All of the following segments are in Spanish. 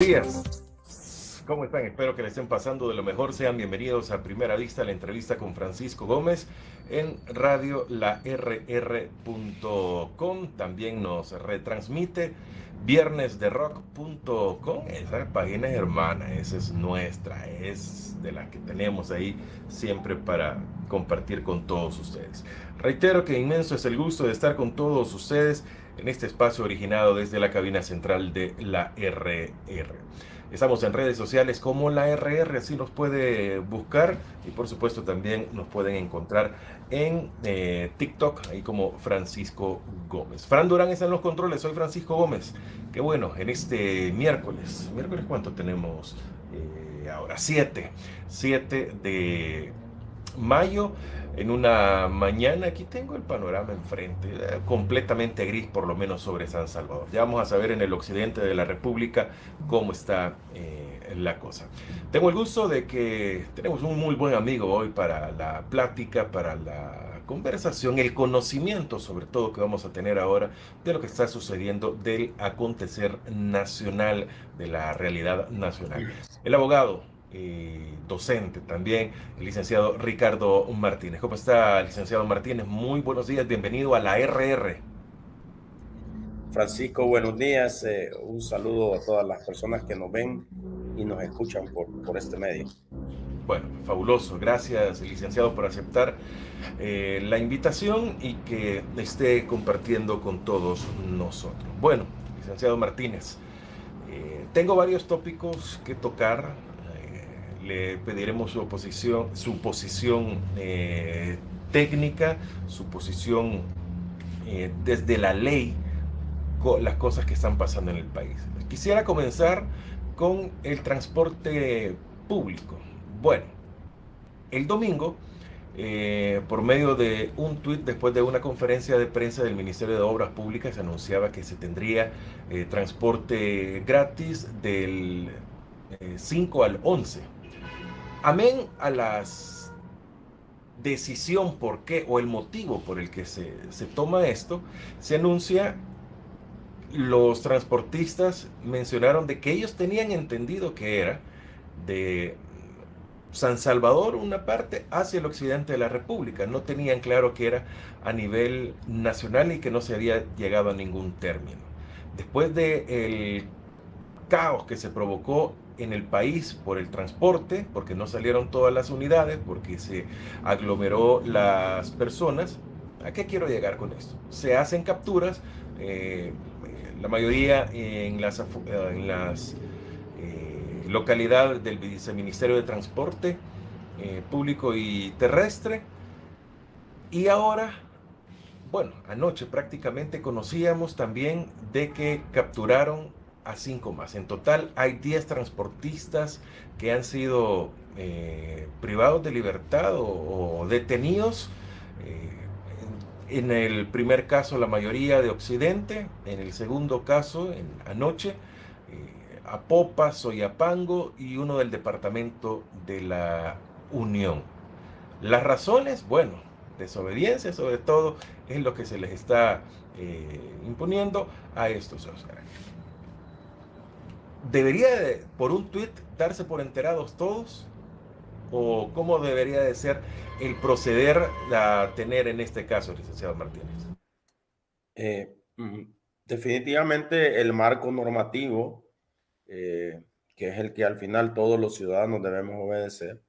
Días. ¿Cómo están? Espero que le estén pasando de lo mejor. Sean bienvenidos a Primera Vista, la entrevista con Francisco Gómez en radio larr.com. También nos retransmite viernesderock.com. Esa página es hermana, esa es nuestra, es de la que tenemos ahí siempre para compartir con todos ustedes. Reitero que inmenso es el gusto de estar con todos ustedes en este espacio originado desde la cabina central de la RR. Estamos en redes sociales como la RR, así nos puede buscar y por supuesto también nos pueden encontrar en TikTok, ahí como Francisco Gómez. Fran Durán está en los controles, soy Francisco Gómez. Qué bueno, en este miércoles, ¿miércoles cuánto tenemos? Ahora 7 de mayo, en una mañana. Aquí tengo el panorama enfrente, completamente gris por lo menos sobre San Salvador. Ya vamos a saber en el occidente de la República cómo está la cosa. Tengo el gusto de que tenemos un muy buen amigo hoy para la plática, para la conversación, el conocimiento sobre todo que vamos a tener ahora de lo que está sucediendo, del acontecer nacional, de la realidad nacional. El abogado, docente también, el licenciado Ricardo Martínez. ¿Cómo está, licenciado Martínez? Muy buenos días, bienvenido a la RR. Francisco, buenos días. Un saludo a todas las personas que nos ven y nos escuchan por este medio. Bueno, fabuloso. Gracias, licenciado, por aceptar la invitación y que esté compartiendo con todos nosotros. Bueno, licenciado Martínez, tengo varios tópicos que tocar. Le pediremos su posición técnica, su posición desde la ley, las cosas que están pasando en el país. Quisiera comenzar con el transporte público. Bueno, el domingo, por medio de un tuit después de una conferencia de prensa del Ministerio de Obras Públicas, se anunciaba que se tendría transporte gratis del 5 al 11. Amén a las decisión por qué o el motivo por el que se toma esto, se anuncia. Los transportistas mencionaron de que ellos tenían entendido que era de San Salvador una parte hacia el occidente de la República. No tenían claro que era a nivel nacional y que no se había llegado a ningún término. Después del caos que se provocó en el país por el transporte, porque no salieron todas las unidades, porque se aglomeró las personas. ¿A qué quiero llegar con esto? Se hacen capturas, la mayoría en las localidades del Viceministerio de Transporte Público y Terrestre. Y ahora, bueno, anoche prácticamente conocíamos también de que capturaron a 5 más. En total hay 10 transportistas que han sido privados de libertad o detenidos. En el primer caso la mayoría de Occidente, en el segundo caso, anoche, Apopa, Soyapango y uno del departamento de la Unión. Las razones, bueno, desobediencia sobre todo, es lo que se les está imponiendo a estos. O sea, ¿debería por un tuit darse por enterados todos? ¿O cómo debería de ser el proceder a tener en este caso, licenciado Martínez? Eh, mm, Definitivamente el marco normativo, que es el que al final todos los ciudadanos debemos obedecer,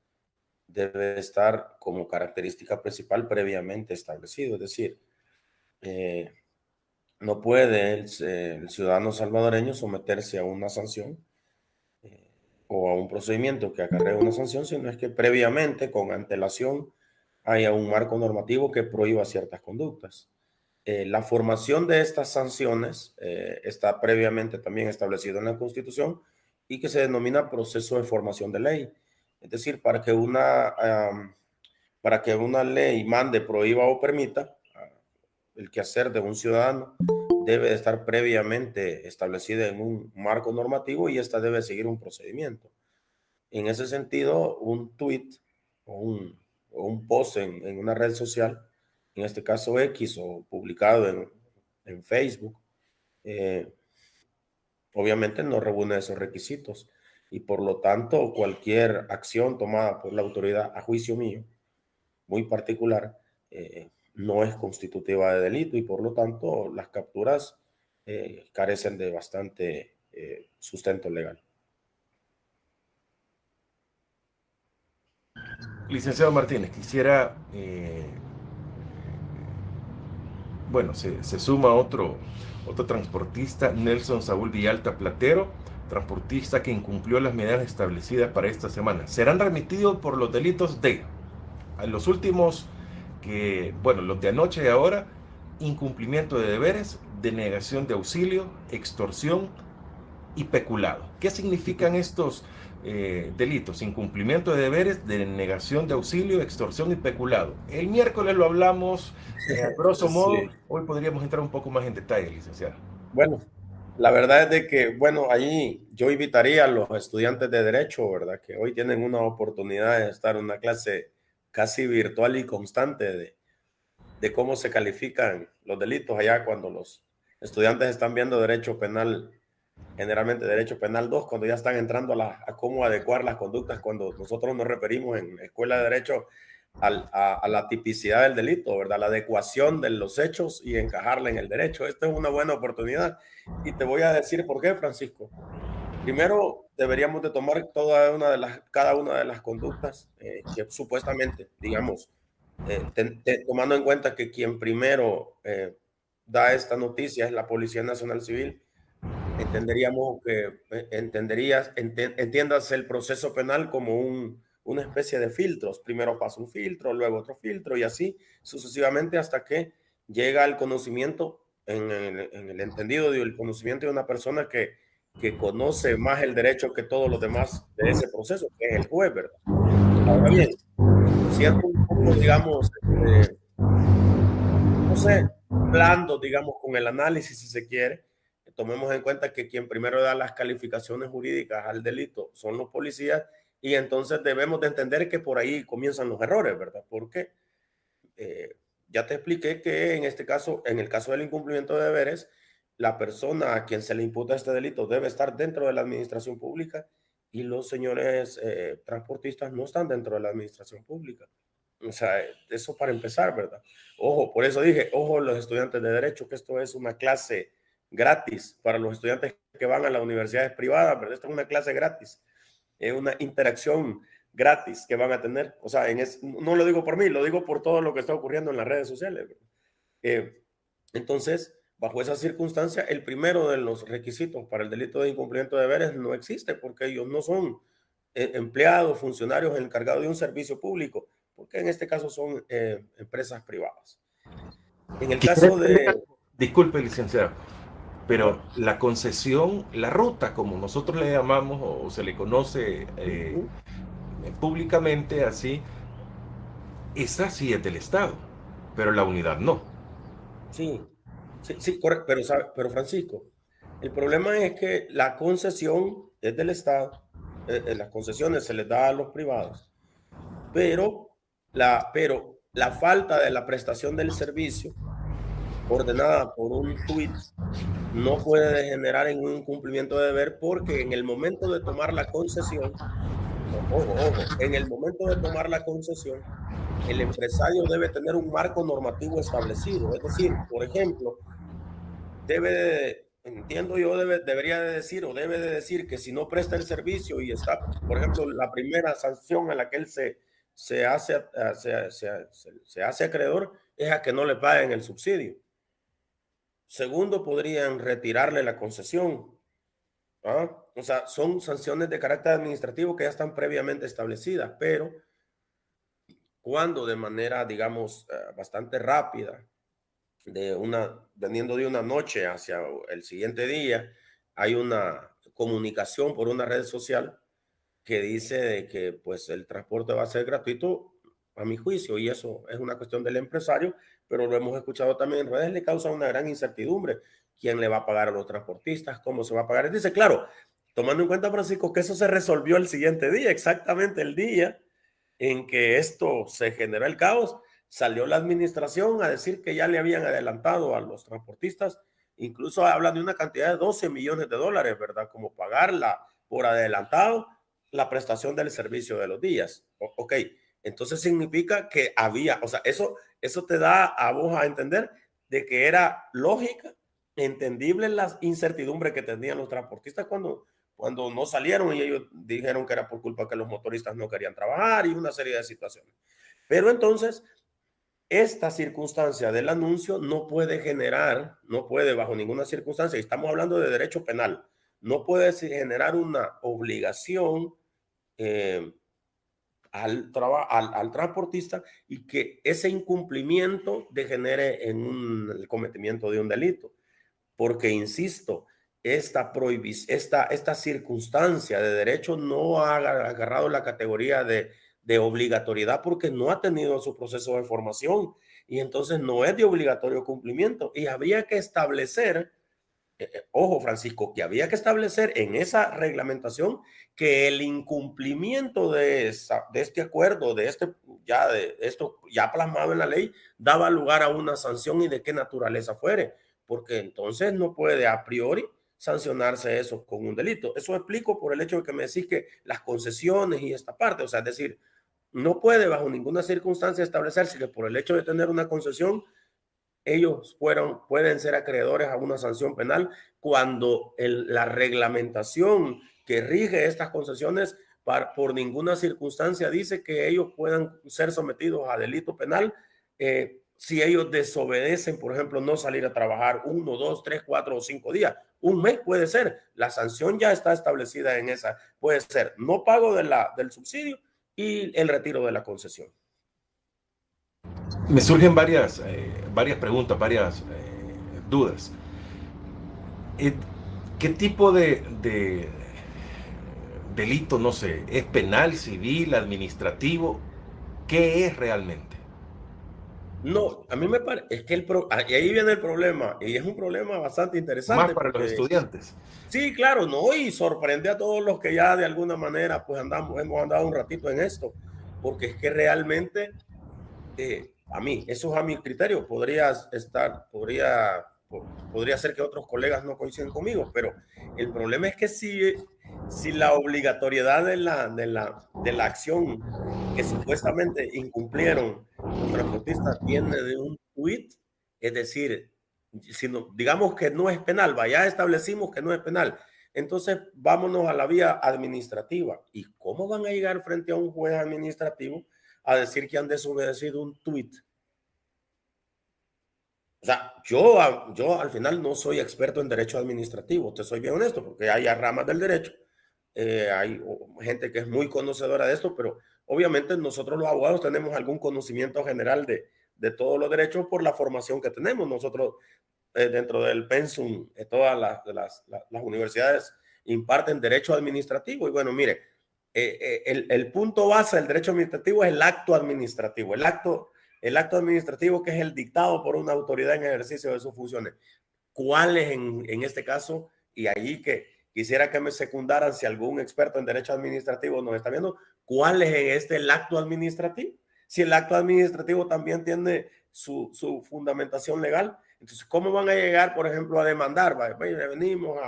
debe estar como característica principal previamente establecido. Es decir, eh, no puede el ciudadano salvadoreño someterse a una sanción o a un procedimiento que acarrea una sanción, sino es que previamente, con antelación, haya un marco normativo que prohíba ciertas conductas. La formación de estas sanciones está previamente también establecido en la Constitución y que se denomina proceso de formación de ley. Es decir, para que una ley mande, prohíba o permita el quehacer de un ciudadano, debe de estar previamente establecida en un marco normativo y esta debe seguir un procedimiento. En ese sentido, un tweet o un post en una red social, en este caso X o publicado en Facebook, eh, obviamente no reúne esos requisitos y por lo tanto cualquier acción tomada por la autoridad a juicio mío, muy particular, no es constitutiva de delito y por lo tanto las capturas carecen de bastante sustento legal. Licenciado Martínez, quisiera, bueno, se suma otro transportista, Nelson Saúl Villalta Platero, transportista que incumplió las medidas establecidas para esta semana. Serán remitidos por los delitos de, a los últimos que, bueno, los de anoche y ahora, incumplimiento de deberes, denegación de auxilio, extorsión y peculado. ¿Qué significan estos delitos? Incumplimiento de deberes, denegación de auxilio, extorsión y peculado. El miércoles lo hablamos a grosso modo, Sí. hoy podríamos entrar un poco más en detalle, licenciado. Bueno, la verdad es de que, bueno, ahí yo invitaría a los estudiantes de Derecho, ¿verdad? Que hoy tienen una oportunidad de estar en una clase casi virtual y constante de cómo se califican los delitos allá cuando los estudiantes están viendo Derecho Penal, generalmente Derecho Penal 2, cuando ya están entrando a cómo adecuar las conductas, cuando nosotros nos referimos en Escuela de Derecho a la tipicidad del delito, ¿verdad? La adecuación de los hechos y encajarla en el derecho. Esta es una buena oportunidad. Y te voy a decir por qué, Francisco. Primero, deberíamos de tomar cada una de las conductas que supuestamente, digamos, tomando en cuenta que quien primero da esta noticia es la Policía Nacional Civil, entenderíamos que entiendas el proceso penal como una especie de filtros. Primero pasa un filtro, luego otro filtro y así sucesivamente hasta que llega al conocimiento, en el entendido del conocimiento de una persona que conoce más el derecho que todos los demás de ese proceso, que es el juez, ¿verdad? Ahora bien, siendo un poco, digamos, no sé, blando, digamos, con el análisis, si se quiere, tomemos en cuenta que quien primero da las calificaciones jurídicas al delito son los policías y entonces debemos de entender que por ahí comienzan los errores, ¿verdad? Porque eh, ya te expliqué que en este caso, en el caso del incumplimiento de deberes, la persona a quien se le imputa este delito debe estar dentro de la administración pública y los señores transportistas no están dentro de la administración pública. O sea, eso para empezar, ¿verdad? Ojo, por eso dije, ojo los estudiantes de derecho, que esto es una clase gratis para los estudiantes que van a las universidades privadas, ¿verdad? Esto es una clase gratis, es una interacción gratis que van a tener. O sea, no lo digo por mí, lo digo por todo lo que está ocurriendo en las redes sociales. Eh, entonces, bajo esa circunstancia, el primero de los requisitos para el delito de incumplimiento de deberes no existe porque ellos no son empleados, funcionarios encargados de un servicio público, porque en este caso son empresas privadas. En el Quisiera caso entender de... algo. Disculpe, licenciado, pero Ajá. la concesión, la ruta, como nosotros le llamamos o se le conoce públicamente así, esa sí es del Estado, pero la unidad no. Sí, sí, sí, correcto, pero Francisco, el problema es que la concesión es del Estado, las concesiones se les da a los privados, pero la falta de la prestación del servicio ordenada por un tuit no puede degenerar en un incumplimiento de deber porque en el momento de tomar la concesión, ojo, en el momento de tomar la concesión, el empresario debe tener un marco normativo establecido. Es decir, por ejemplo, entiendo yo, debería de decir o debe de decir que si no presta el servicio y está, por ejemplo, la primera sanción a la que él se hace, se hace acreedor es a que no le paguen el subsidio. Segundo, podrían retirarle la concesión. ¿Ah? O sea, son sanciones de carácter administrativo que ya están previamente establecidas, pero cuando de manera, digamos, bastante rápida, veniendo de una noche hacia el siguiente día, hay una comunicación por una red social que dice de que pues el transporte va a ser gratuito a mi juicio y eso es una cuestión del empresario, pero lo hemos escuchado también en redes, le causa una gran incertidumbre. ¿Quién le va a pagar a los transportistas? ¿Cómo se va a pagar? Dice, claro, tomando en cuenta, Francisco, que eso se resolvió el siguiente día, exactamente el día en que esto se generó el caos, salió la administración a decir que ya le habían adelantado a los transportistas incluso hablan de una cantidad de 12 millones de dólares, ¿verdad? Como pagarla por adelantado la prestación del servicio de los días. Ok, entonces significa que había, o sea, eso te da a vos a entender de que era lógica, entendible las incertidumbres que tenían los transportistas cuando no salieron y ellos dijeron que era por culpa que los motoristas no querían trabajar y una serie de situaciones. Pero entonces, esta circunstancia del anuncio no puede generar, no puede bajo ninguna circunstancia, y estamos hablando de derecho penal, no puede generar una obligación eh, al transportista y que ese incumplimiento degenere en el cometimiento de un delito. Porque, insisto, esta circunstancia de derecho no ha agarrado la categoría de obligatoriedad porque no ha tenido su proceso de formación y entonces no es de obligatorio cumplimiento. Y habría que establecer, ojo Francisco, que había que establecer en esa reglamentación que el incumplimiento de este acuerdo, de esto ya plasmado en la ley, daba lugar a una sanción y de qué naturaleza fuere, porque entonces no puede a priori sancionarse eso con un delito. Eso explico por el hecho de que me decís que las concesiones y esta parte, o sea, es decir, no puede bajo ninguna circunstancia establecerse que por el hecho de tener una concesión ellos pueden ser acreedores a una sanción penal cuando la reglamentación que rige estas concesiones por ninguna circunstancia dice que ellos puedan ser sometidos a delito penal si ellos desobedecen, por ejemplo, no salir a trabajar 1, 2, 3, 4 o 5 días. Un mes puede ser. La sanción ya está establecida en esa. Puede ser no pago del subsidio y el retiro de la concesión. Me surgen varias preguntas, varias dudas. Eh, ¿Qué tipo de delito, no sé, es penal, civil, administrativo? ¿Qué es realmente? No, a mí me parece, es que y ahí viene el problema, y es un problema bastante Más interesante para los porque estudiantes. sí, claro, no, y sorprende a todos los que ya de alguna manera pues hemos andado un ratito en esto, porque es que realmente a mí, eso es a mi criterio, podría ser que otros colegas no coinciden conmigo, pero el problema es que si la obligatoriedad de la acción que supuestamente incumplieron los transportistas viene de un tuit, es decir, digamos que no es penal, ya establecimos que no es penal, entonces vámonos a la vía administrativa. ¿Y cómo van a llegar frente a un juez administrativo a decir que han desobedecido un tuit? O sea, yo al final no soy experto en derecho administrativo, te soy bien honesto, porque hay ramas del derecho, hay gente que es muy conocedora de esto, pero obviamente nosotros los abogados tenemos algún conocimiento general de todos los derechos por la formación que tenemos. Nosotros dentro del pensum, todas las universidades imparten derecho administrativo y bueno, mire, el punto base del derecho administrativo es el acto administrativo, el acto administrativo que es el dictado por una autoridad en ejercicio de sus funciones. ¿Cuáles en este caso? Y allí que quisiera que me secundaran si algún experto en derecho administrativo nos está viendo, ¿cuál es en el acto administrativo? Si el acto administrativo también tiene su fundamentación legal, entonces, ¿cómo van a llegar, por ejemplo, a demandar? Venimos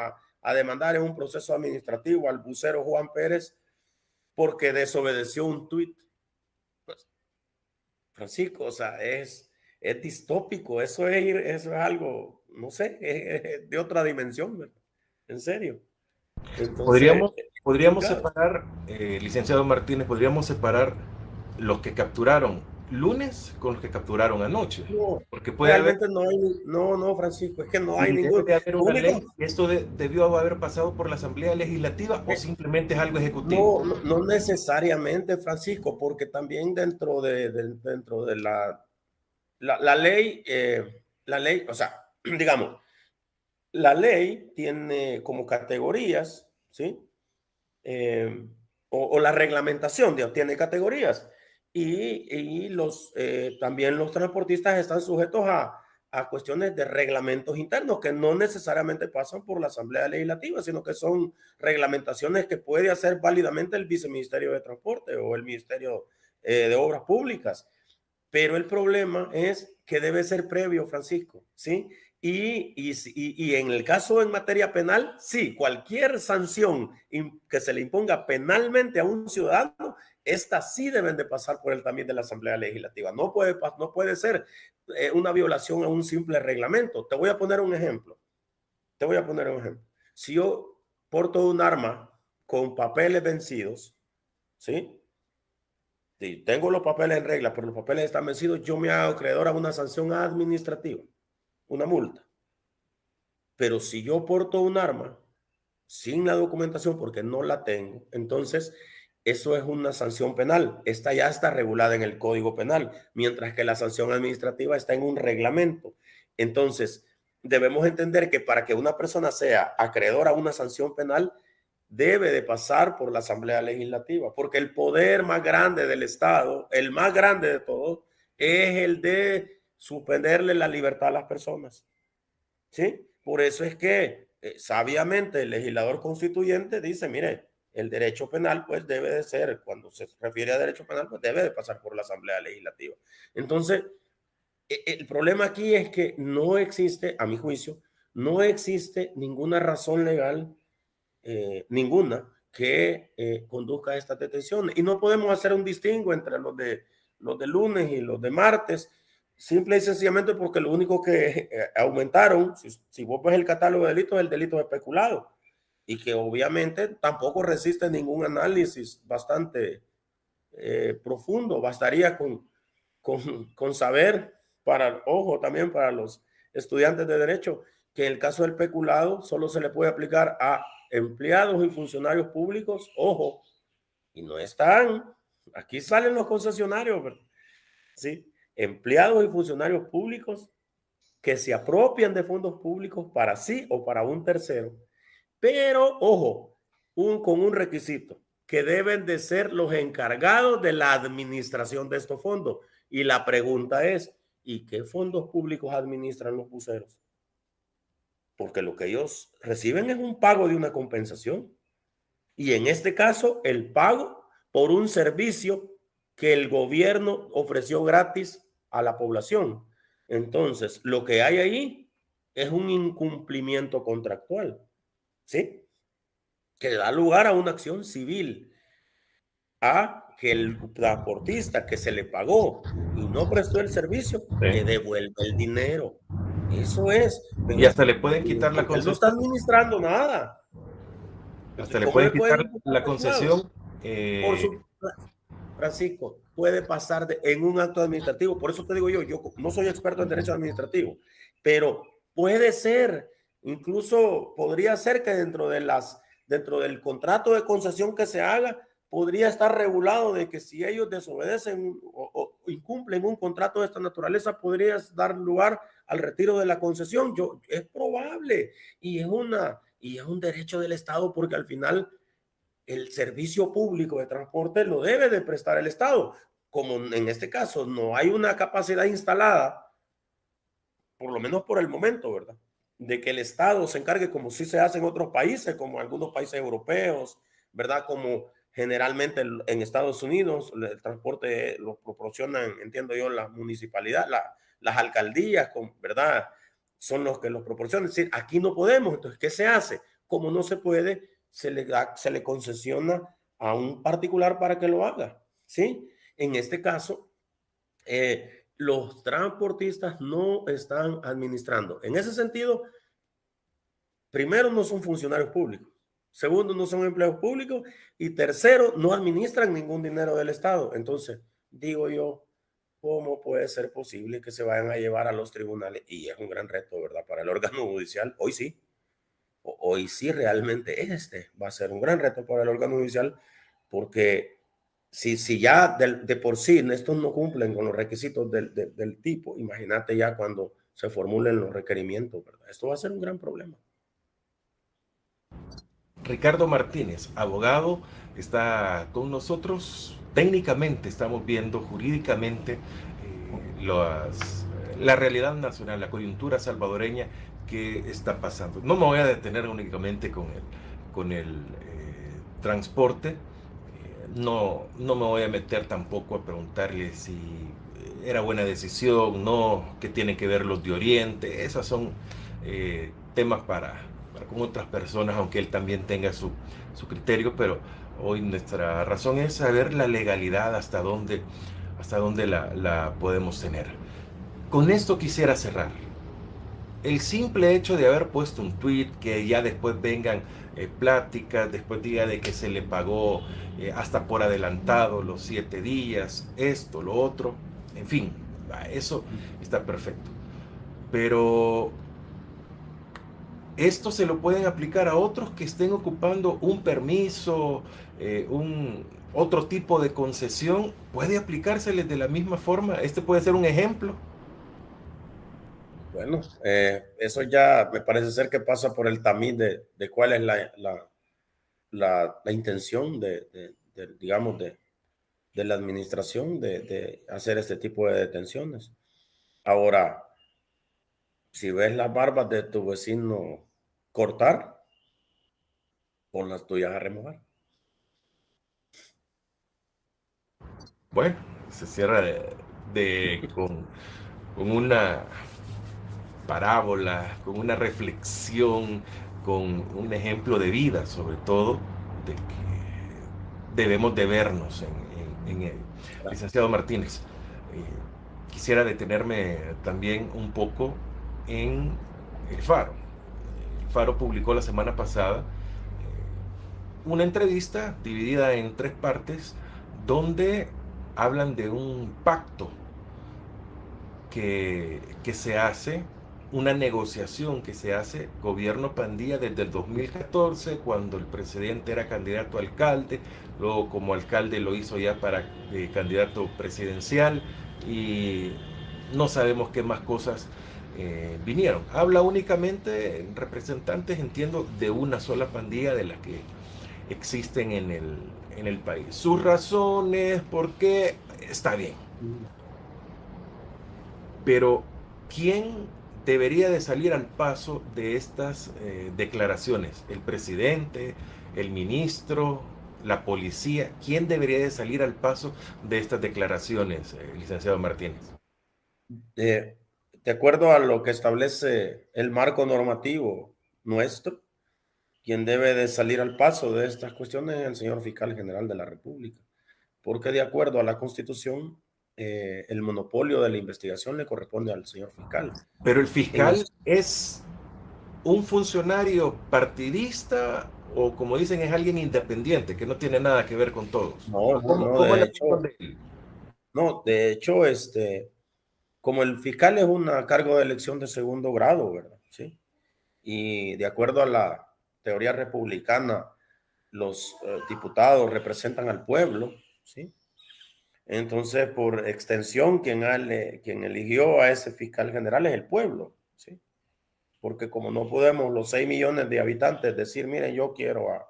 a demandar en un proceso administrativo al bucero Juan Pérez porque desobedeció un tuit. Pues, Francisco, o sea, es distópico, eso es algo, no sé, es de otra dimensión, ¿verdad? En serio. Entonces, Podríamos complicado. separar, licenciado Martínez, podríamos separar los que capturaron lunes con los que capturaron anoche. No, Porque puede haber, realmente no hay, no, Francisco, es que no hay y debe ningún, de haber lo una único, ley. ¿Esto debió haber pasado por la Asamblea Legislativa o simplemente es algo ejecutivo? no necesariamente, Francisco, porque también dentro de la ley, o sea, digamos, la ley tiene como categorías, ¿sí? Eh, o la reglamentación, Dios, tiene categorías y también los transportistas están sujetos a cuestiones de reglamentos internos que no necesariamente pasan por la Asamblea Legislativa, sino que son reglamentaciones que puede hacer válidamente el Viceministerio de Transporte o el Ministerio de Obras Públicas. Pero el problema es que debe ser previo, Francisco, ¿sí? Y en el caso en materia penal, sí, cualquier sanción que se le imponga penalmente a un ciudadano, estas sí deben de pasar por el tamiz de la Asamblea Legislativa. No puede ser una violación a un simple reglamento. Te voy a poner un ejemplo. Si yo porto un arma con papeles vencidos, ¿sí? Si tengo los papeles en regla, pero los papeles están vencidos, yo me hago acreedor a una sanción administrativa, una multa. Pero si yo porto un arma sin la documentación porque no la tengo, entonces eso es una sanción penal. Esta ya está regulada en el Código Penal, mientras que la sanción administrativa está en un reglamento. Entonces, debemos entender que para que una persona sea acreedora a una sanción penal, debe de pasar por la Asamblea Legislativa, porque el poder más grande del Estado, el más grande de todos, es el de suspenderle la libertad a las personas. ¿Sí? Por eso es que sabiamente el legislador constituyente dice, mire, el derecho penal pues debe de ser, cuando se refiere a derecho penal, pues debe de pasar por la Asamblea Legislativa. Entonces, el problema aquí es que no existe, a mi juicio, no existe ninguna razón legal, ninguna, que conduzca a esta detención. Y no podemos hacer un distingo entre los de lunes y los de martes, simple y sencillamente porque lo único que aumentaron, si vos ves el catálogo de delitos, es el delito de peculado, y que obviamente tampoco resiste ningún análisis bastante profundo. Bastaría con saber, ojo, también para los estudiantes de derecho, que en el caso del peculado solo se le puede aplicar a empleados y funcionarios públicos, ojo, y no están, aquí salen los concesionarios, ¿verdad? ¿Sí? Empleados y funcionarios públicos que se apropian de fondos públicos para sí o para un tercero, pero ojo, con un requisito, que deben de ser los encargados de la administración de estos fondos. Y la pregunta es, ¿y qué fondos públicos administran los buceros? Porque lo que ellos reciben es un pago de una compensación. Y en este caso, el pago por un servicio que el gobierno ofreció gratis a la población. Entonces, lo que hay ahí es un incumplimiento contractual, ¿sí? Que da lugar a una acción civil, a que el transportista que se le pagó y no prestó el servicio, que devuelva el dinero. Eso es. Y hasta le pueden quitar la Él no está concesión. administrando nada. Hasta le pueden quitar la concesión. Por su, Francisco, puede pasar en un acto administrativo. Por eso te digo yo no soy experto en derecho administrativo, pero puede ser, incluso podría ser que dentro del contrato de concesión que se haga, podría estar regulado de que si ellos desobedecen o incumplen un contrato de esta naturaleza, podría dar lugar al retiro de la concesión. Es probable y es un derecho del Estado, porque al final el servicio público de transporte lo debe de prestar el Estado. Como en este caso no hay una capacidad instalada, por lo menos por el momento, ¿verdad?, de que el Estado se encargue, como sí se hace en otros países, como algunos países europeos, ¿verdad?, como generalmente en Estados Unidos el transporte lo proporcionan, entiendo yo, la municipalidad, las alcaldías, ¿verdad?, son los que los proporcionan. Es decir, aquí no podemos. Entonces, ¿qué se hace? Como no se puede, se le concesiona a un particular para que lo haga, ¿sí? En este caso, los transportistas no están administrando. En ese sentido, primero, no son funcionarios públicos. Segundo, no son empleados públicos. Y tercero, no administran ningún dinero del Estado. Entonces, digo yo, ¿cómo puede ser posible que se vayan a llevar a los tribunales? Y es un gran reto, ¿verdad?, para el órgano judicial. Hoy sí. Hoy sí, realmente va a ser un gran reto para el órgano judicial, porque si ya de por sí estos no cumplen con los requisitos del tipo, imagínate ya cuando se formulen los requerimientos, ¿verdad? Esto va a ser un gran problema. Ricardo Martínez, abogado, está con nosotros. Técnicamente estamos viendo jurídicamente la realidad nacional, la coyuntura salvadoreña que está pasando. No me voy a detener únicamente con el transporte. No me voy a meter tampoco a preguntarle si era buena decisión, no, que tienen que ver los de Oriente. Esas son temas para con otras personas, aunque él también tenga su criterio, pero hoy nuestra razón es saber la legalidad, hasta dónde la podemos tener. Con esto quisiera cerrar. El simple hecho de haber puesto un tweet, que ya después vengan pláticas, después diga de que se le pagó hasta por adelantado los 7 días, esto, lo otro, en fin, eso está perfecto. Pero esto se lo pueden aplicar a otros que estén ocupando un permiso, otro tipo de concesión, puede aplicárseles de la misma forma. Este puede ser un ejemplo. Bueno, eso ya me parece ser que pasa por el tamiz de cuál es la intención digamos, de la administración de hacer este tipo de detenciones. Ahora, si ves las barbas de tu vecino cortar, pon las tuyas a remojar. Bueno, se cierra con una parábola, con una reflexión, con un ejemplo de vida, sobre todo, de que debemos de vernos en él. Licenciado Martínez, quisiera detenerme también un poco en El Faro. El Faro publicó la semana pasada una entrevista dividida en 3 partes donde hablan de un pacto que se hace, una negociación que se hace gobierno pandilla desde el 2014, cuando el presidente era candidato a alcalde, luego como alcalde lo hizo ya para candidato presidencial, y no sabemos qué más cosas vinieron. Habla únicamente representantes, entiendo, de una sola pandilla de las que existen en el país. Sus razones, por qué, está bien. Pero, ¿quién debería de salir al paso de estas declaraciones? ¿El presidente, el ministro, la policía? ¿Quién debería de salir al paso de estas declaraciones, licenciado Martínez? De, de acuerdo a lo que establece el marco normativo nuestro, quien debe de salir al paso de estas cuestiones es el señor fiscal general de la República, porque de acuerdo a la Constitución, el monopolio de la investigación le corresponde al señor fiscal. Pero el En el, fiscal es un funcionario partidista, o como dicen, es alguien independiente, que no tiene nada que ver con todos. no, no, ¿Cómo, no, cómo es de la hecho, función de él? no, de hecho, como el fiscal es un cargo de elección de segundo grado, ¿verdad? Sí. Y de acuerdo a la teoría republicana, los diputados representan al pueblo, ¿sí? Entonces, por extensión, quien eligió a ese fiscal general es el pueblo, ¿sí? Porque como no podemos los 6 millones de habitantes decir, miren, yo quiero a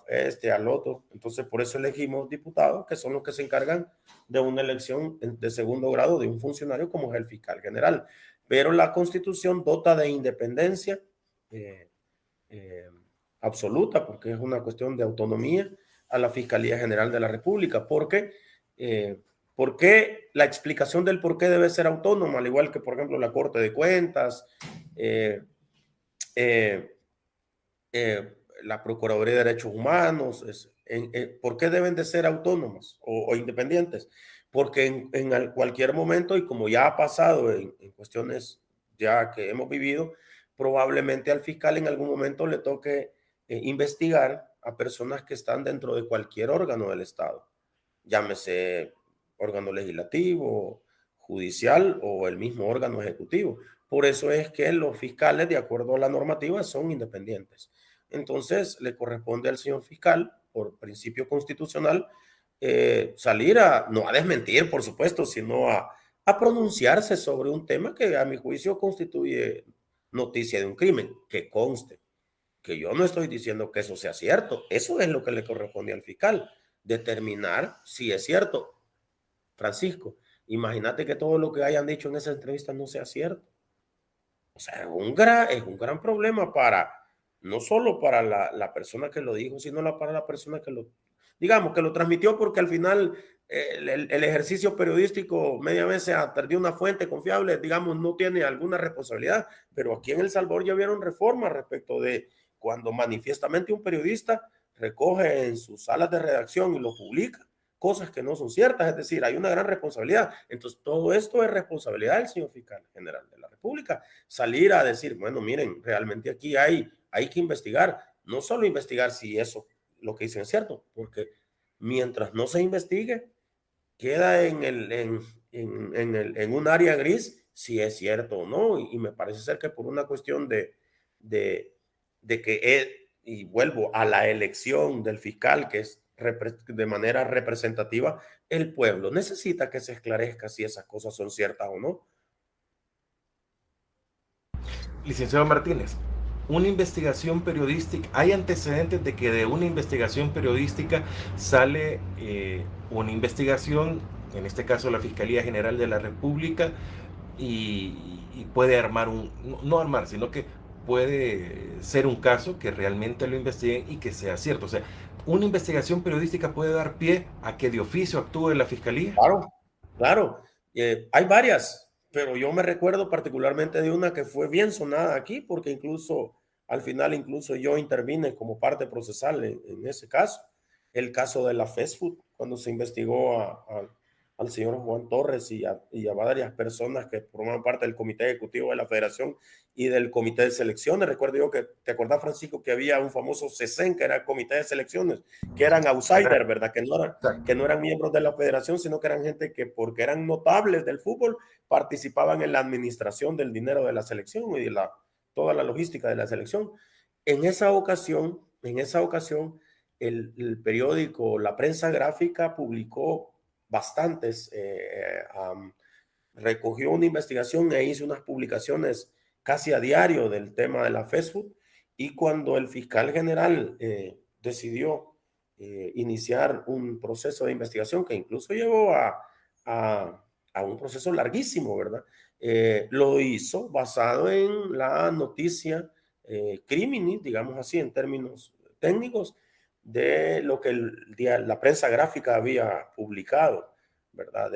este, al otro, entonces por eso elegimos diputados, que son los que se encargan de una elección de segundo grado de un funcionario como es el fiscal general. Pero la Constitución dota de independencia eh, eh, absoluta, porque es una cuestión de autonomía, a la Fiscalía General de la República, porque la explicación del por qué debe ser autónoma, al igual que, por ejemplo, la Corte de Cuentas, eh, eh, la Procuraduría de Derechos Humanos, ¿por qué deben de ser autónomas o independientes? Porque en cualquier momento, y como ya ha pasado en cuestiones ya que hemos vivido, probablemente al fiscal en algún momento le toque investigar a personas que están dentro de cualquier órgano del Estado, llámese órgano legislativo, judicial o el mismo órgano ejecutivo. Por eso es que los fiscales, de acuerdo a la normativa, son independientes. Entonces, le corresponde al señor fiscal, por principio constitucional, salir no a desmentir, por supuesto, sino a pronunciarse sobre un tema que a mi juicio constituye noticia de un crimen, que conste que yo no estoy diciendo que eso sea cierto. Eso es lo que le corresponde al fiscal, determinar si es cierto. Francisco, imagínate que todo lo que hayan dicho en esa entrevista no sea cierto. O sea, es un gran problema para, no solo para la persona que lo dijo, sino para la persona digamos que lo transmitió porque al final el ejercicio periodístico media vez se perdió una fuente confiable, digamos, no tiene alguna responsabilidad, pero aquí en El Salvador ya vieron reformas respecto de cuando manifiestamente un periodista recoge en sus salas de redacción y lo publica, cosas que no son ciertas, es decir, hay una gran responsabilidad. Entonces, todo esto es responsabilidad del señor fiscal general de la República, salir a decir, bueno, miren, realmente aquí hay que investigar, no solo investigar si eso, lo que dicen es cierto, porque mientras no se investigue, queda en un área gris si es cierto o no, y me parece ser que por una cuestión de, de que, y vuelvo a la elección del fiscal, que es de manera representativa, el pueblo necesita que se esclarezca si esas cosas son ciertas o no. Licenciado Martínez, una investigación periodística, ¿hay antecedentes de que de una investigación periodística sale una investigación, en este caso la Fiscalía General de la República, y puede armar no armar, sino que puede ser un caso que realmente lo investiguen y que sea cierto? O sea, ¿una investigación periodística puede dar pie a que de oficio actúe la Fiscalía? Claro, claro. Hay varias, pero yo me recuerdo particularmente de una que fue bien sonada aquí, porque incluso al final, incluso yo intervine como parte procesal en ese caso, el caso de la Fast Food, cuando se investigó al señor Juan Torres y a varias personas que forman parte del comité ejecutivo de la federación y del comité de selecciones. Recuerdo yo que, ¿te acordás, Francisco, que había un famoso CESEN, que era el comité de selecciones, que eran outsiders, ¿verdad? Que no eran miembros de la federación, sino que eran gente que, porque eran notables del fútbol, participaban en la administración del dinero de la selección y de toda la logística de la selección. En esa ocasión, el periódico La Prensa Gráfica publicó bastantes, recogió una investigación e hizo unas publicaciones casi a diario del tema de la fast food, y cuando el fiscal general decidió iniciar un proceso de investigación que incluso llevó a un proceso larguísimo, ¿verdad? Lo hizo basado en la noticia criminis, digamos así, en términos técnicos, de lo que la prensa gráfica había publicado, ¿verdad?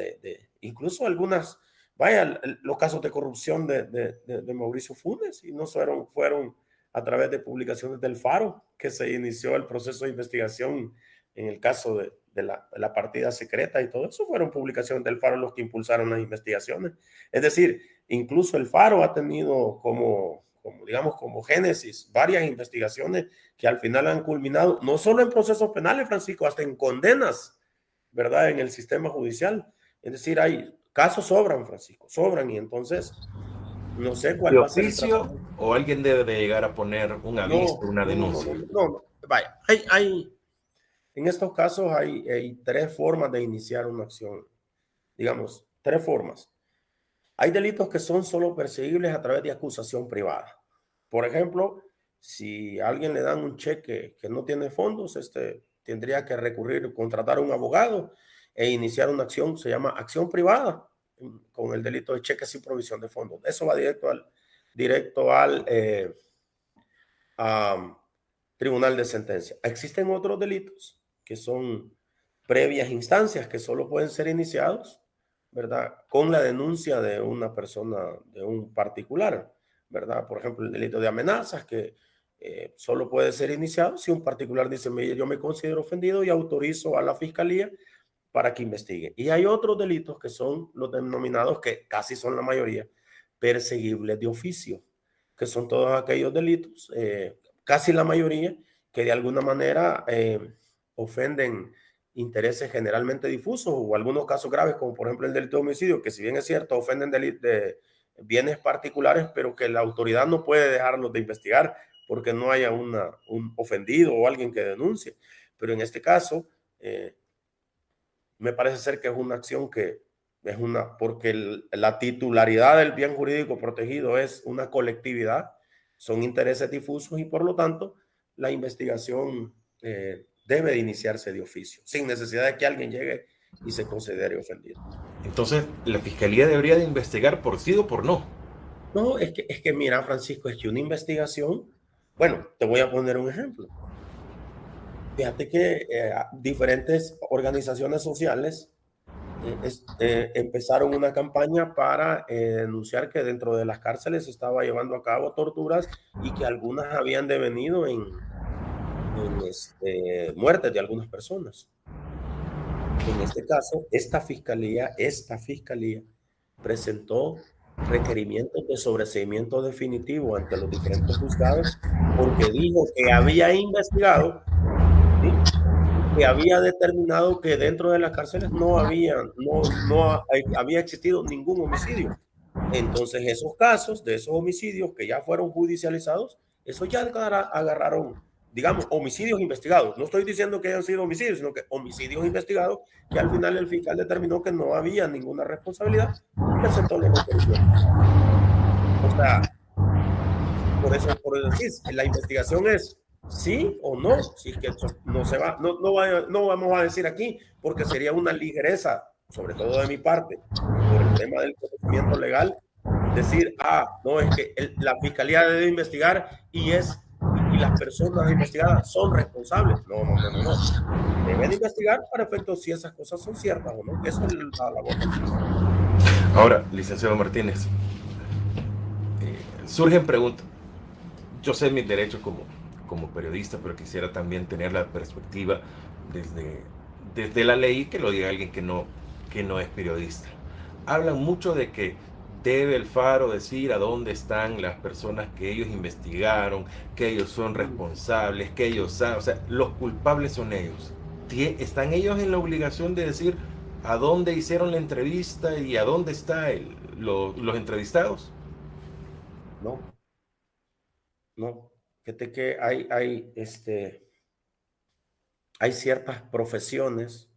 Incluso algunas, vaya, los casos de corrupción de Mauricio Funes, y no fueron a través de publicaciones del Faro que se inició el proceso de investigación en el caso de la partida secreta, y todo eso fueron publicaciones del Faro los que impulsaron las investigaciones. Es decir, incluso el Faro ha tenido digamos, como génesis varias investigaciones que al final han culminado no solo en procesos penales, Francisco, hasta en condenas, ¿verdad? En el sistema judicial. Es decir, hay casos sobran, Francisco, sobran, y entonces no sé cuál va a ser el oficio o alguien debe de llegar a poner un aviso, una denuncia. No. Vaya, en estos casos hay tres formas de iniciar una acción, digamos, tres formas. Hay delitos que son solo perseguibles a través de acusación privada. Por ejemplo, si a alguien le dan un cheque que no tiene fondos, tendría que recurrir, contratar a un abogado e iniciar una acción, se llama acción privada, con el delito de cheque sin provisión de fondos. Eso va directo al tribunal de sentencia. Existen otros delitos que son previas instancias que solo pueden ser iniciados, ¿verdad? Con la denuncia de una persona, de un particular, ¿verdad? Por ejemplo, el delito de amenazas, que solo puede ser iniciado si un particular dice, yo me considero ofendido y autorizo a la fiscalía para que investigue. Y hay otros delitos que son los denominados, que casi son la mayoría, perseguibles de oficio, que son todos aquellos delitos, casi la mayoría, que de alguna manera ofenden intereses generalmente difusos, o algunos casos graves, como por ejemplo el delito de homicidio, que si bien es cierto, ofenden de bienes particulares, pero que la autoridad no puede dejarlos de investigar porque no haya un ofendido o alguien que denuncie. Pero en este caso, me parece ser que es una acción que es porque la titularidad del bien jurídico protegido es una colectividad, son intereses difusos, y por lo tanto la investigación debe de iniciarse de oficio, sin necesidad de que alguien llegue y se considere ofendido. Entonces, la fiscalía debería de investigar por sí o por no. No, es que mira, Francisco, es que una investigación, bueno, te voy a poner un ejemplo. Fíjate que diferentes organizaciones sociales empezaron una campaña para denunciar que dentro de las cárceles se estaba llevando a cabo torturas y que algunas habían devenido en muertes de algunas personas. En este caso, esta fiscalía presentó requerimientos de sobreseimiento definitivo ante los diferentes juzgados porque dijo que había investigado, ¿sí? Que había determinado que dentro de las cárceles no había existido ningún homicidio. Entonces, esos casos de esos homicidios que ya fueron judicializados, eso ya agarraron, digamos, homicidios investigados. No estoy diciendo que hayan sido homicidios, sino que homicidios investigados, que al final el fiscal determinó que no había ninguna responsabilidad y presentó los requerimientos. O sea, por decir, la investigación es sí o no, si es que no se va, no vamos a decir aquí, porque sería una ligereza, sobre todo de mi parte, por el tema del conocimiento legal, decir, no, es que la fiscalía debe investigar y las personas investigadas son responsables. No, no, no, no, no. Deben investigar para efectos si esas cosas son ciertas o no. Eso es la labor del fiscal. Ahora, licenciado Martínez, surgen preguntas. Yo sé mis derechos como periodista, pero quisiera también tener la perspectiva desde la ley, que lo diga alguien que no es periodista. Hablan mucho de que debe el Faro decir a dónde están las personas que ellos investigaron, que ellos son responsables, que ellos saben, o sea, los culpables son ellos. ¿Están ellos en la obligación de decir a dónde hicieron la entrevista y a dónde están los entrevistados? No, no. Fíjate que hay ciertas profesiones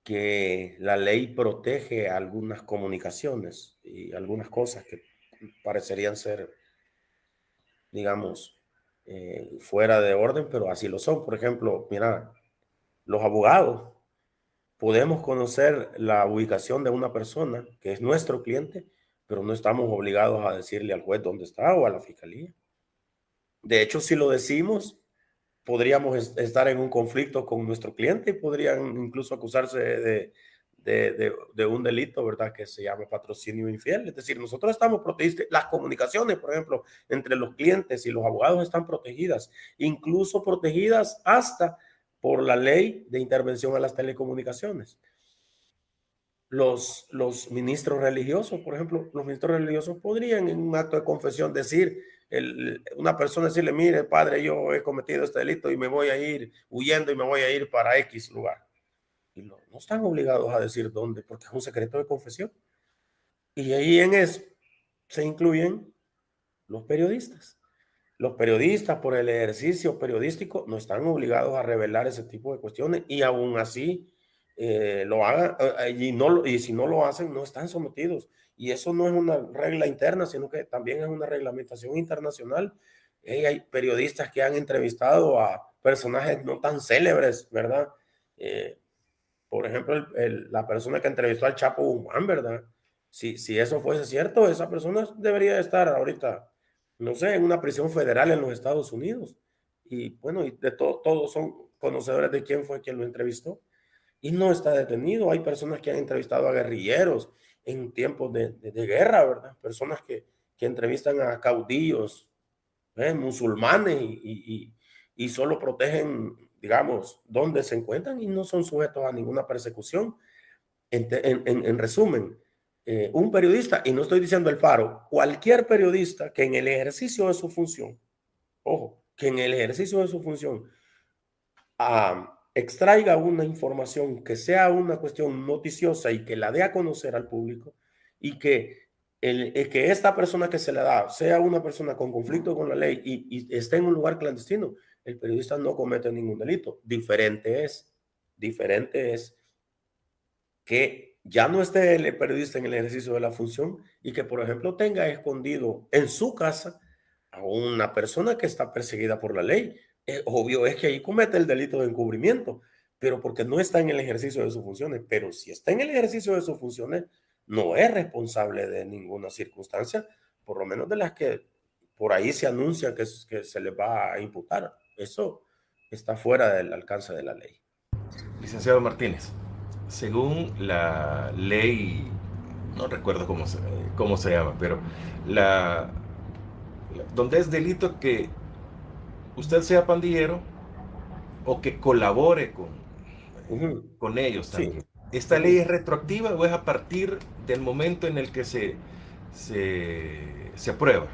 que la ley protege algunas comunicaciones y algunas cosas que parecerían ser, digamos, fuera de orden, pero así lo son. Por ejemplo, mira, los abogados podemos conocer la ubicación de una persona que es nuestro cliente, pero no estamos obligados a decirle al juez dónde está o a la fiscalía. De hecho, si lo decimos, podríamos estar en un conflicto con nuestro cliente y podrían incluso acusarse de un delito, ¿verdad? Que se llama patrocinio infiel. Es decir, nosotros estamos protegidos, las comunicaciones, por ejemplo, entre los clientes y los abogados están protegidas, incluso protegidas hasta por la ley de intervención a las telecomunicaciones. Los ministros religiosos, por ejemplo, los ministros religiosos podrían en un acto de confesión decir, una persona decirle, mire, padre, yo he cometido este delito y me voy a ir huyendo y me voy a ir para X lugar. Y no están obligados a decir dónde, porque es un secreto de confesión. Y ahí en eso se incluyen los periodistas. Los periodistas, por el ejercicio periodístico, no están obligados a revelar ese tipo de cuestiones y aún así lo hagan y si no lo hacen, no están sometidos. Y eso no es una regla interna, sino que también es una reglamentación internacional. Hay periodistas que han entrevistado a personajes no tan célebres, ¿verdad? Eh, por ejemplo, la persona que entrevistó al Chapo Guzmán, ¿verdad? Si eso fuese cierto, esa persona debería estar ahorita, no sé, en una prisión federal en los Estados Unidos. Y bueno, y todos son conocedores de quién fue quien lo entrevistó. Y no está detenido. Hay personas que han entrevistado a guerrilleros en tiempos de guerra, ¿verdad? Personas que entrevistan a caudillos, musulmanes y solo protegen, digamos, dónde se encuentran y no son sujetos a ninguna persecución. En resumen, un periodista, y no estoy diciendo el Faro, cualquier periodista que en el ejercicio de su función, ojo, que en el ejercicio de su función extraiga una información que sea una cuestión noticiosa y que la dé a conocer al público y que esta persona que se le da sea una persona con conflicto con la ley y esté en un lugar clandestino, el periodista no comete ningún delito. Diferente es que ya no esté el periodista en el ejercicio de la función y que, por ejemplo, tenga escondido en su casa a una persona que está perseguida por la ley. Obvio es que ahí comete el delito de encubrimiento, pero porque no está en el ejercicio de sus funciones. Pero si está en el ejercicio de sus funciones, no es responsable de ninguna circunstancia, por lo menos de las que por ahí se anuncia que se le va a imputar. está fuera del alcance de la ley. Licenciado Martínez, según la ley, no recuerdo cómo se llama, pero donde es delito que usted sea pandillero o que colabore con ellos Sí. también. ¿Esta ley es retroactiva o es a partir del momento en el que se aprueba?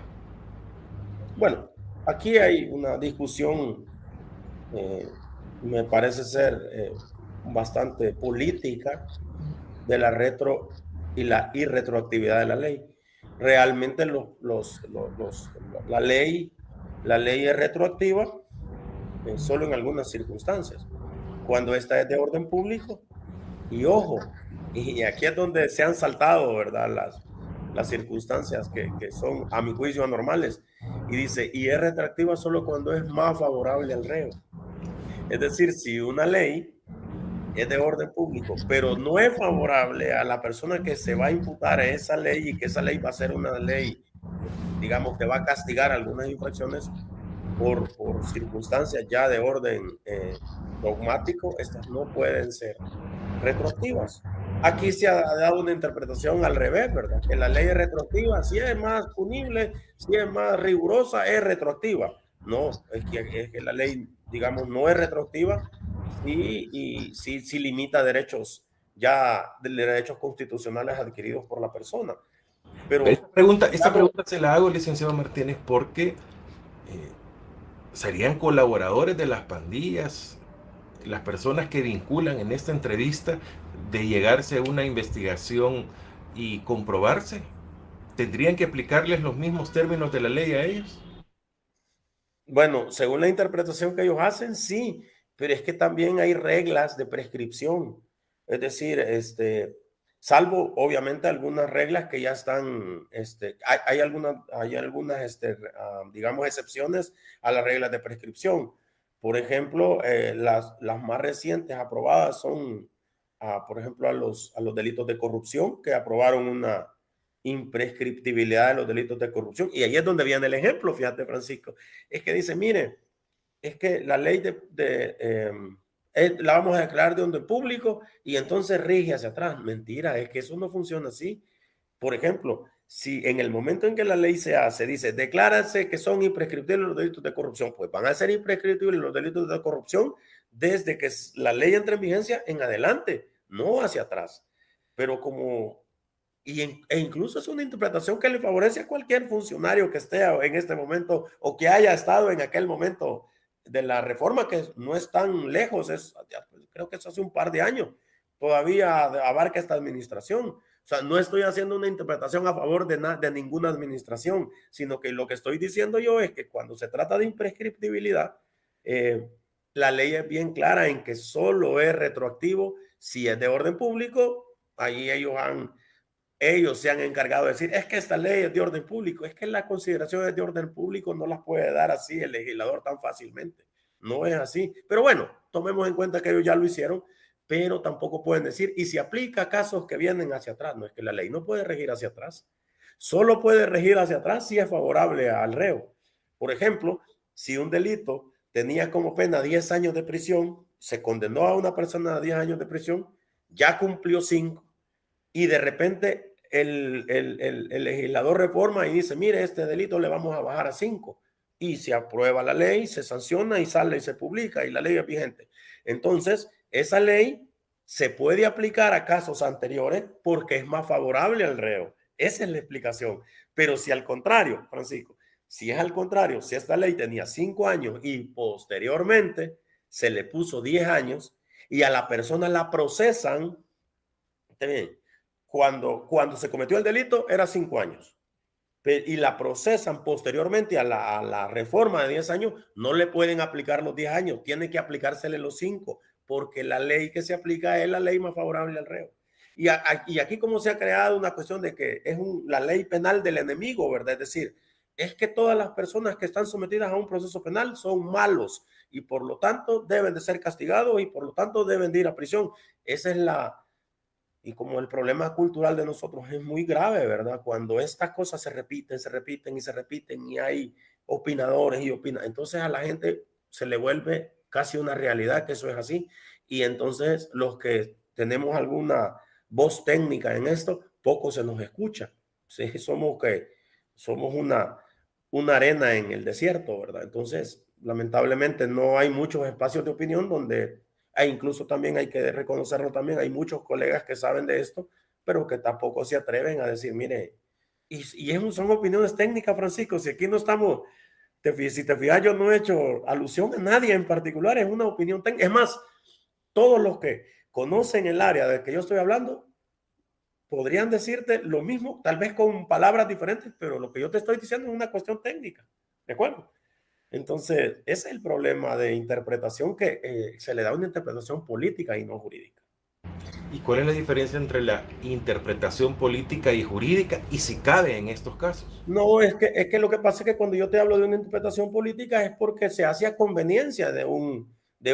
Bueno, aquí hay una discusión, me parece ser bastante política, de la retro y la irretroactividad de la ley. Realmente la ley es retroactiva solo en algunas circunstancias. Cuando esta es de orden público, y ojo, y aquí es donde se han saltado, ¿verdad? Las circunstancias que son, a mi juicio, anormales. Y dice, y es retroactiva solo cuando es más favorable al reo. Es decir, si una ley es de orden público, pero no es favorable a la persona que se va a imputar a esa ley y que esa ley va a ser una ley, digamos, que va a castigar algunas infracciones por circunstancias ya de orden dogmático, estas no pueden ser retroactivas. Aquí se ha dado una interpretación al revés, ¿verdad? Que la ley es retroactiva, si es más punible, si es más rigurosa, es retroactiva. No, es que la ley, digamos, no es retroactiva, sí, y sí limita derechos ya de derechos constitucionales adquiridos por la persona. Pero, Esta digamos, pregunta se la hago, licenciado Martínez, porque serían colaboradores de las pandillas, las personas que vinculan en esta entrevista, de llegarse a una investigación y comprobarse. ¿Tendrían que aplicarles los mismos términos de la ley a ellos? bueno, según la interpretación que ellos hacen, sí, pero es que también hay reglas de prescripción. Es decir, salvo obviamente algunas reglas que ya están, hay algunas, digamos, excepciones a las reglas de prescripción. Por ejemplo, las más recientes aprobadas son, por ejemplo, a los delitos de corrupción, que aprobaron una imprescriptibilidad de los delitos de corrupción. Y ahí es donde viene el ejemplo, fíjate, Francisco. Es que dice, mire, es que la ley la vamos a declarar de orden público y entonces rige hacia atrás. Mentira, es que eso no funciona así. Por ejemplo, si en el momento en que la ley se hace, dice, declárase que son imprescriptibles los delitos de corrupción, pues van a ser imprescriptibles los delitos de corrupción desde que la ley entre en vigencia en adelante, no hacia atrás. Pero e incluso es una interpretación que le favorece a cualquier funcionario que esté en este momento o que haya estado en aquel momento de la reforma, que no es tan lejos, creo que eso hace un par de años, todavía abarca esta administración. O sea, no estoy haciendo una interpretación a favor de ninguna administración, sino que lo que estoy diciendo yo es que cuando se trata de imprescriptibilidad, eh, la ley es bien clara en que solo es retroactivo si es de orden público. Ahí ellos se han encargado de decir, es que esta ley es de orden público, es que las consideraciones de orden público no las puede dar así el legislador tan fácilmente. No es así. Pero bueno, tomemos en cuenta que ellos ya lo hicieron, pero tampoco pueden decir, y si aplica a casos que vienen hacia atrás, no es que la ley no puede regir hacia atrás, solo puede regir hacia atrás si es favorable al reo. Por ejemplo, si un delito tenía como pena 10 años de prisión, se condenó a una persona a 10 años de prisión, ya cumplió 5 y de repente el legislador reforma y dice, mire, este delito le vamos a bajar a 5 y se aprueba la ley, se sanciona y sale y se publica y la ley es vigente. Entonces, esa ley se puede aplicar a casos anteriores porque es más favorable al reo. Esa es la explicación. Pero si al contrario, Francisco, si es al contrario, si esta ley tenía 5 años y posteriormente se le puso 10 años y a la persona la procesan, está bien, cuando se cometió el delito era 5 años y la procesan posteriormente a la reforma de 10 años, no le pueden aplicar los 10 años, tiene que aplicársele los 5, porque la ley que se aplica es la ley más favorable al reo. Y aquí como se ha creado una cuestión de que es la ley penal del enemigo, ¿verdad? Es decir, es que todas las personas que están sometidas a un proceso penal son malos y por lo tanto deben de ser castigados y por lo tanto deben de ir a prisión. Esa es y como el problema cultural de nosotros es muy grave, ¿verdad? Cuando estas cosas se repiten, se repiten y se repiten y hay opinadores y opinan, entonces a la gente se le vuelve casi una realidad que eso es así. Y entonces los que tenemos alguna voz técnica en esto, poco se nos escucha. Sí, somos una arena en el desierto, ¿verdad? Entonces, lamentablemente no hay muchos espacios de opinión donde, e incluso también hay que reconocerlo también, hay muchos colegas que saben de esto, pero que tampoco se atreven a decir, mire, son opiniones técnicas, Francisco, si aquí no estamos, si te fijas, yo no he hecho alusión a nadie en particular, es una opinión técnica. Es más, todos los que conocen el área de que yo estoy hablando podrían decirte lo mismo, tal vez con palabras diferentes, pero lo que yo te estoy diciendo es una cuestión técnica, ¿de acuerdo? Entonces, ese es el problema de interpretación, que se le da una interpretación política y no jurídica. ¿Y cuál es la diferencia entre la interpretación política y jurídica, y si cabe en estos casos? No, es que lo que pasa es que cuando yo te hablo de una interpretación política es porque se hace a conveniencia de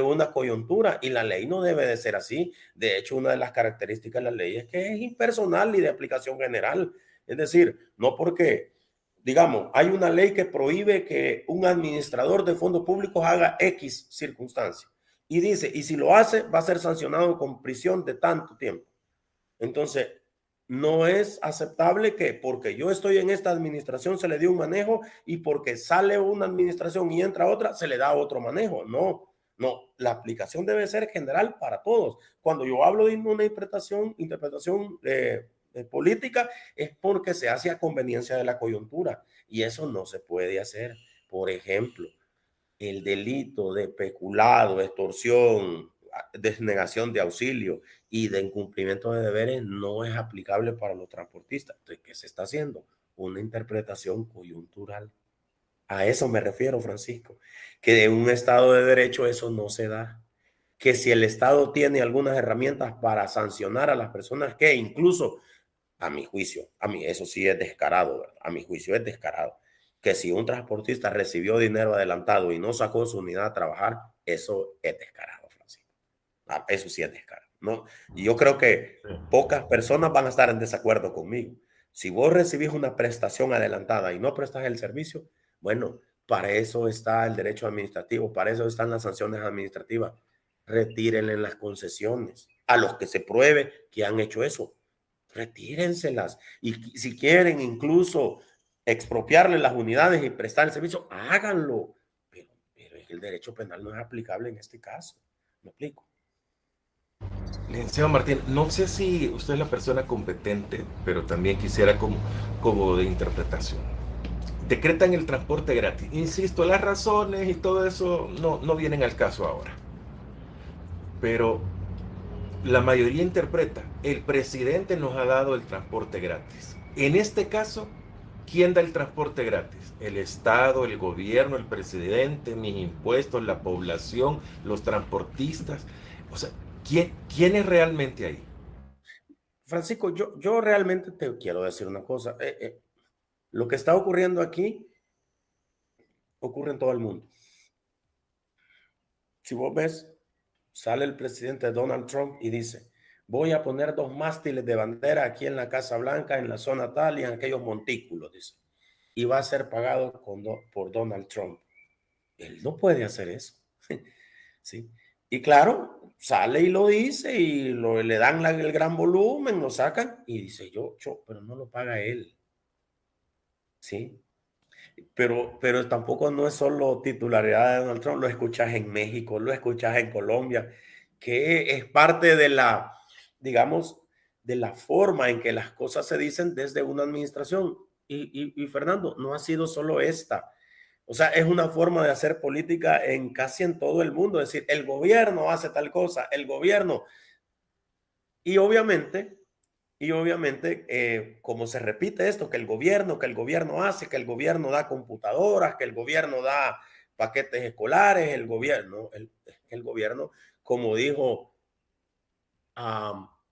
una coyuntura, y la ley no debe de ser así. De hecho, una de las características de la ley es que es impersonal y de aplicación general. Es decir, no porque, digamos, hay una ley que prohíbe que un administrador de fondos públicos haga X circunstancia y dice, y si lo hace, va a ser sancionado con prisión de tanto tiempo. Entonces, no es aceptable que porque yo estoy en esta administración se le dé un manejo, y porque sale una administración y entra otra se le da otro manejo. No, no, la aplicación debe ser general para todos. Cuando yo hablo de una interpretación política, es porque se hace a conveniencia de la coyuntura, y eso no se puede hacer. Por ejemplo, el delito de peculado, extorsión, denegación de auxilio y de incumplimiento de deberes no es aplicable para los transportistas. Entonces, ¿qué se está haciendo? Una interpretación coyuntural. A eso me refiero, Francisco, que en un Estado de Derecho eso no se da. Que si el Estado tiene algunas herramientas para sancionar a las personas, que incluso, a mi juicio, a mí eso sí es descarado, ¿verdad? A mi juicio es descarado, que si un transportista recibió dinero adelantado y no sacó su unidad a trabajar, eso es descarado, Francisco. Eso sí es descarado, ¿no? Y yo creo que pocas personas van a estar en desacuerdo conmigo. Si vos recibís una prestación adelantada y no prestas el servicio, bueno, para eso está el derecho administrativo, para eso están las sanciones administrativas. Retírenle las concesiones a los que se pruebe que han hecho eso. Retírenselas. Y si quieren incluso expropiarle las unidades y prestar el servicio, háganlo. Pero es que el derecho penal no es aplicable en este caso. ¿Me explico? Licenciado Martín, no sé si usted es la persona competente, pero también quisiera como de interpretación. Decretan el transporte gratis. Insisto, las razones y todo eso no vienen al caso ahora. Pero la mayoría interpreta, el presidente nos ha dado el transporte gratis. En este caso, ¿quién da el transporte gratis? El Estado, el gobierno, el presidente, mis impuestos, la población, los transportistas. O sea, ¿quién es realmente ahí? Francisco, yo realmente te quiero decir una cosa. Lo que está ocurriendo aquí ocurre en todo el mundo. Si vos ves, sale el presidente Donald Trump y dice, voy a poner 2 mástiles de bandera aquí en la Casa Blanca, en la zona tal y en aquellos montículos, dice, y va a ser pagado por Donald Trump. Él no puede hacer eso. ¿Sí? Y claro, sale y lo dice y le dan el gran volumen, lo sacan y dice pero no lo paga él. ¿Sí? Pero tampoco no es solo titularidad de Donald Trump, lo escuchas en México, lo escuchas en Colombia, que es parte de digamos, de la forma en que las cosas se dicen desde una administración. Y Fernando, no ha sido solo esta. O sea, es una forma de hacer política en casi en todo el mundo. Es decir, el gobierno hace tal cosa, el gobierno. Y obviamente, como se repite esto, que el gobierno hace, que el gobierno da computadoras, que el gobierno da paquetes escolares, el gobierno, como dijo,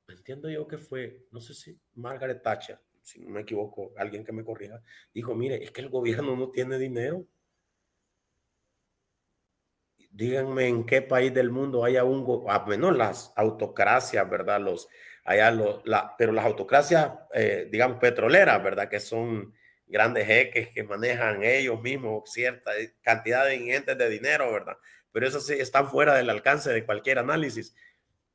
entiendo yo que fue, no sé si Margaret Thatcher, si no me equivoco, alguien que me corrija, dijo, mire, es que el gobierno no tiene dinero. Díganme en qué país del mundo haya menos las autocracias, ¿verdad? Pero las autocracias, digamos, petroleras, ¿verdad? Que son grandes jeques que manejan ellos mismos cierta cantidad de ingentes de dinero, ¿verdad? pero eso sí están fuera del alcance de cualquier análisis.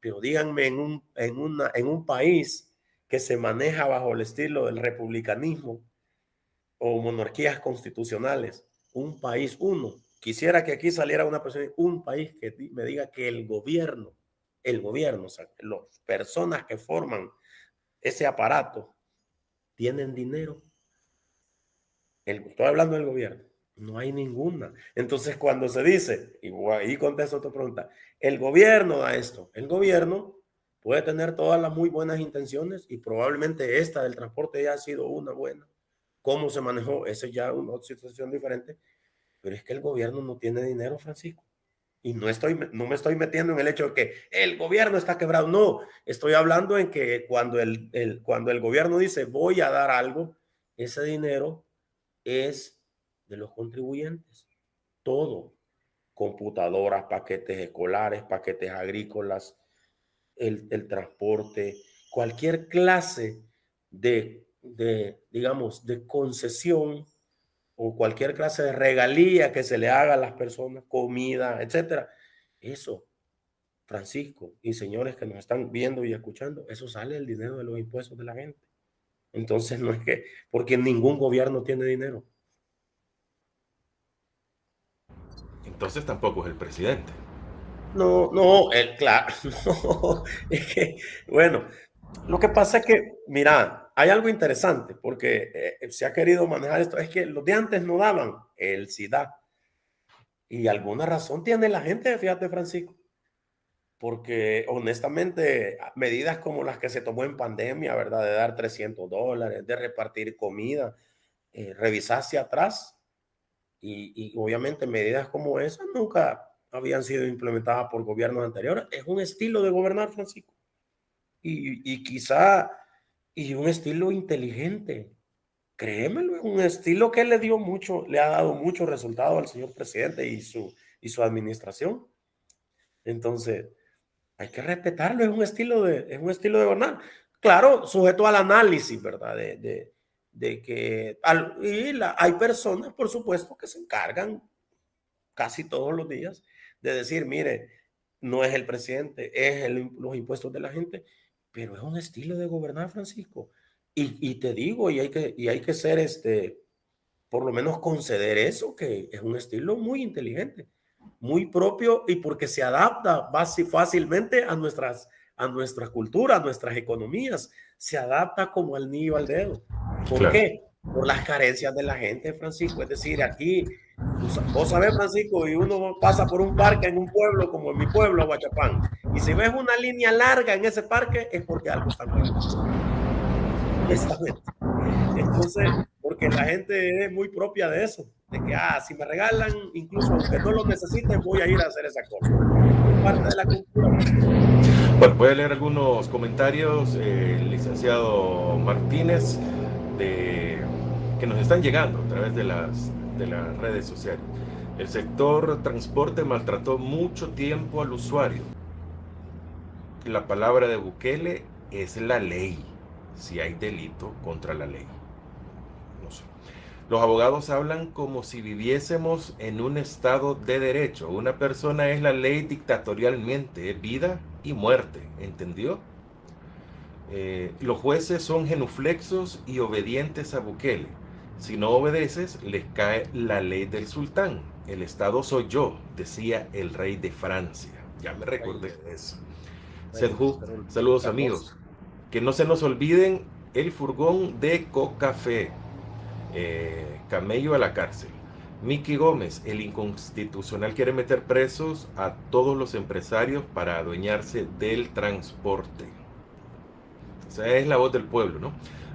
Pero díganme en un país que se maneja bajo el estilo del republicanismo o monarquías constitucionales, un país, quisiera que aquí saliera una persona, un país que me diga que el gobierno, o sea, las personas que forman ese aparato tienen dinero. Estoy hablando del gobierno. No hay ninguna. Entonces, cuando se dice, y ahí contesto tu pregunta, el gobierno da esto. El gobierno puede tener todas las muy buenas intenciones y probablemente esta del transporte ya ha sido una buena. ¿Cómo se manejó? Esa es ya una situación diferente. Pero es que el gobierno no tiene dinero, Francisco. Y no me estoy metiendo en el hecho de que el gobierno está quebrado. No, estoy hablando en que cuando el gobierno dice voy a dar algo, ese dinero es de los contribuyentes. Todo. Computadoras, paquetes escolares, paquetes agrícolas, el transporte, cualquier clase digamos, de concesión o cualquier clase de regalía que se le haga a las personas, comida, etcétera. Eso, Francisco y señores que nos están viendo y escuchando, eso sale del dinero de los impuestos de la gente. Entonces no es que, porque ningún gobierno tiene dinero. Entonces tampoco es el presidente. No, claro, no, es que, bueno, lo que pasa es que, mira, hay algo interesante, porque se ha querido manejar esto, es que los de antes no daban, el SIDA, y alguna razón tiene la gente, fíjate, Francisco, porque honestamente, medidas como las que se tomó en pandemia, ¿verdad? De dar $300, de repartir comida, revisar hacia atrás, y obviamente medidas como esas nunca habían sido implementadas por gobiernos anteriores. Es un estilo de gobernar, Francisco. Y quizá, y un estilo inteligente. Créemelo, es un estilo que le ha dado mucho resultado al señor presidente y su administración. Entonces, hay que respetarlo, es un estilo de gobernar. Claro, sujeto al análisis, ¿verdad? De que hay personas, por supuesto, que se encargan casi todos los días de decir, mire, no es el presidente, es los impuestos de la gente, pero es un estilo de gobernar, Francisco. Y te digo, y hay que ser, por lo menos conceder eso, que es un estilo muy inteligente, muy propio y porque se adapta fácilmente a nuestra cultura, a nuestras economías, se adapta como al niño al dedo. ¿Por Claro. qué? Por las carencias de la gente, Francisco. Es decir, aquí, vos sabés, Francisco, y uno pasa por un parque en un pueblo como en mi pueblo, Huachapán, y si ves una línea larga en ese parque es porque algo está mal. Honestamente. Entonces, porque la gente es muy propia de eso, de que, si me regalan, incluso aunque no lo necesiten, voy a ir a hacer esa cosa. Es parte de la cultura. Bueno, voy a leer algunos comentarios, licenciado Martínez, que nos están llegando a través de las redes sociales. El sector transporte maltrató mucho tiempo al usuario. La palabra de Bukele es la ley, si hay delito contra la ley. No sé. Los abogados hablan como si viviésemos en un estado de derecho. Una persona es la ley dictatorialmente, vida y muerte, ¿entendió? Los jueces son genuflexos y obedientes a Bukele. Si no obedeces, les cae la ley del sultán. El Estado soy yo, decía el rey de Francia. Ya me recordé de eso. Sedhu, saludos amigos. Que no se nos olviden el furgón de Cocafé. Camello a la cárcel. Miki Gómez, el inconstitucional quiere meter presos a todos los empresarios para adueñarse del transporte. Esa es la voz del pueblo, ¿no?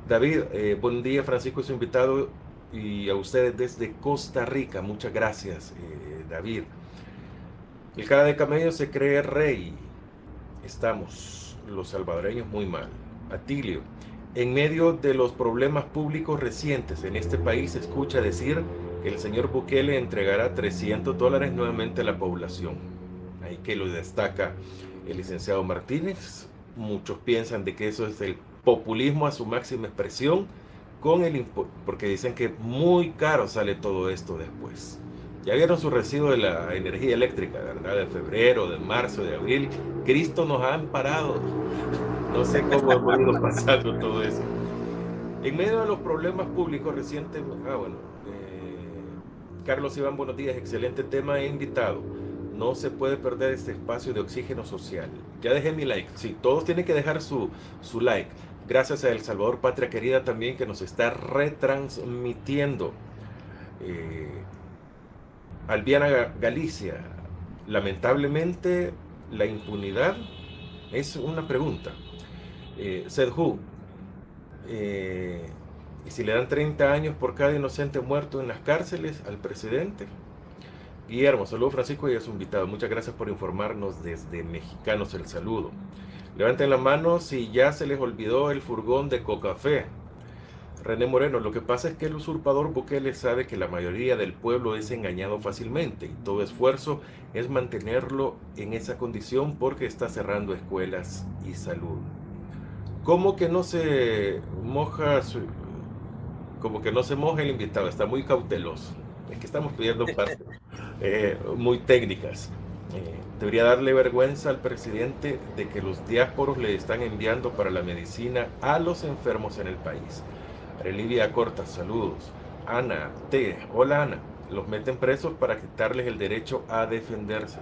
David, buen día, Francisco, su invitado, y a ustedes desde Costa Rica. Muchas gracias, David. El cara de camello se cree rey. Estamos los salvadoreños muy mal. Atilio, en medio de los problemas públicos recientes en este país, se escucha decir que el señor Bukele entregará $300 nuevamente a la población. Ahí que lo destaca el licenciado Martínez. Muchos piensan de que eso es el populismo a su máxima expresión, porque dicen que muy caro sale todo esto después. Ya vieron su recibo de la energía eléctrica, ¿verdad? De febrero, de marzo, de abril. Cristo nos ha amparado. No sé cómo hemos ido pasando todo eso. En medio de los problemas públicos recientes, Carlos Iván, buenos días, excelente tema e invitado. No se puede perder este espacio de oxígeno social. Ya dejé mi like, sí, todos tienen que dejar su like. Gracias a El Salvador Patria Querida también que nos está retransmitiendo. Albiana Galicia, lamentablemente la impunidad es una pregunta. Sedhu, y si le dan 30 años por cada inocente muerto en las cárceles al presidente. Guillermo, saludo Francisco y a su invitado. Muchas gracias por informarnos desde Mexicanos el saludo. Levanten la mano si ya se les olvidó el furgón de Cocafé. René Moreno, lo que pasa es que el usurpador Bukele sabe que la mayoría del pueblo es engañado fácilmente y todo esfuerzo es mantenerlo en esa condición porque está cerrando escuelas y salud. ¿Cómo que no se moja como que no se moja el invitado? Está muy cauteloso. Es que estamos pidiendo partes muy técnicas. Debería darle vergüenza al presidente de que los diásporos le están enviando para la medicina a los enfermos en el país. Relivia Corta, saludos. Ana T. Hola Ana. Los meten presos para quitarles el derecho a defenderse.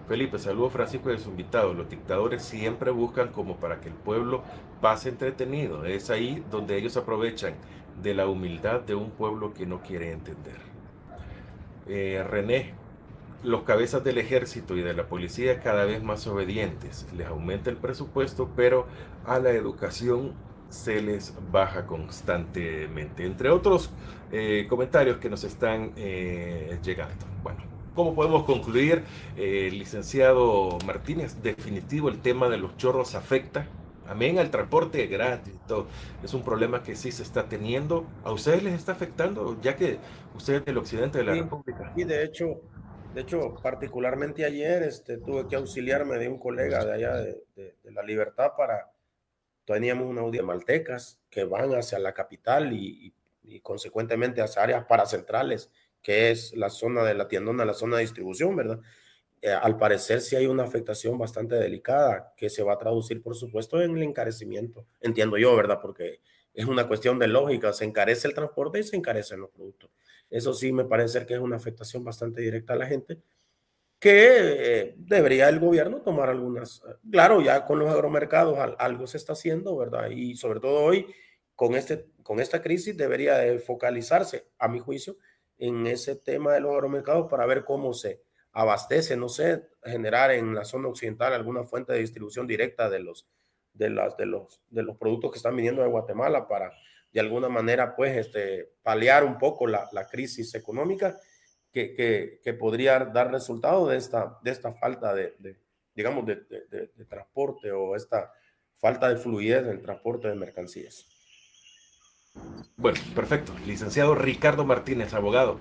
Felipe, saludos Francisco y a su invitado. Los dictadores siempre buscan como para que el pueblo pase entretenido. Es ahí donde ellos aprovechan de la humildad de un pueblo que no quiere entender. René, los cabezas del ejército y de la policía cada vez más obedientes. Les aumenta el presupuesto, pero a la educación se les baja constantemente. Entre otros comentarios que nos están llegando. Bueno, ¿cómo podemos concluir, licenciado Martínez? Definitivo, el tema de los chorros afecta. Amén, al transporte gratis, todo. Es un problema que sí se está teniendo. ¿A ustedes les está afectando, ya que ustedes del occidente de la República? Y de hecho, particularmente ayer tuve que auxiliarme de un colega de allá de La Libertad teníamos una audiencia de maltecas que van hacia la capital y consecuentemente hacia áreas paracentrales, que es la zona de la tiendona, la zona de distribución, ¿verdad? Al parecer sí hay una afectación bastante delicada que se va a traducir, por supuesto, en el encarecimiento. Entiendo yo, ¿verdad? Porque es una cuestión de lógica. Se encarece el transporte y se encarecen los productos. Eso sí me parece que es una afectación bastante directa a la gente que debería el gobierno tomar algunas. Claro, ya con los agromercados algo se está haciendo, ¿verdad? Y sobre todo hoy, con esta crisis, debería de focalizarse, a mi juicio, en ese tema de los agromercados para ver cómo se abastece, no sé, generar en la zona occidental alguna fuente de distribución directa de los productos que están viniendo de Guatemala para de alguna manera pues paliar un poco la crisis económica que podría dar resultado de esta falta digamos, de transporte o esta falta de fluidez en el transporte de mercancías. Bueno, perfecto. Licenciado Ricardo Martínez, abogado,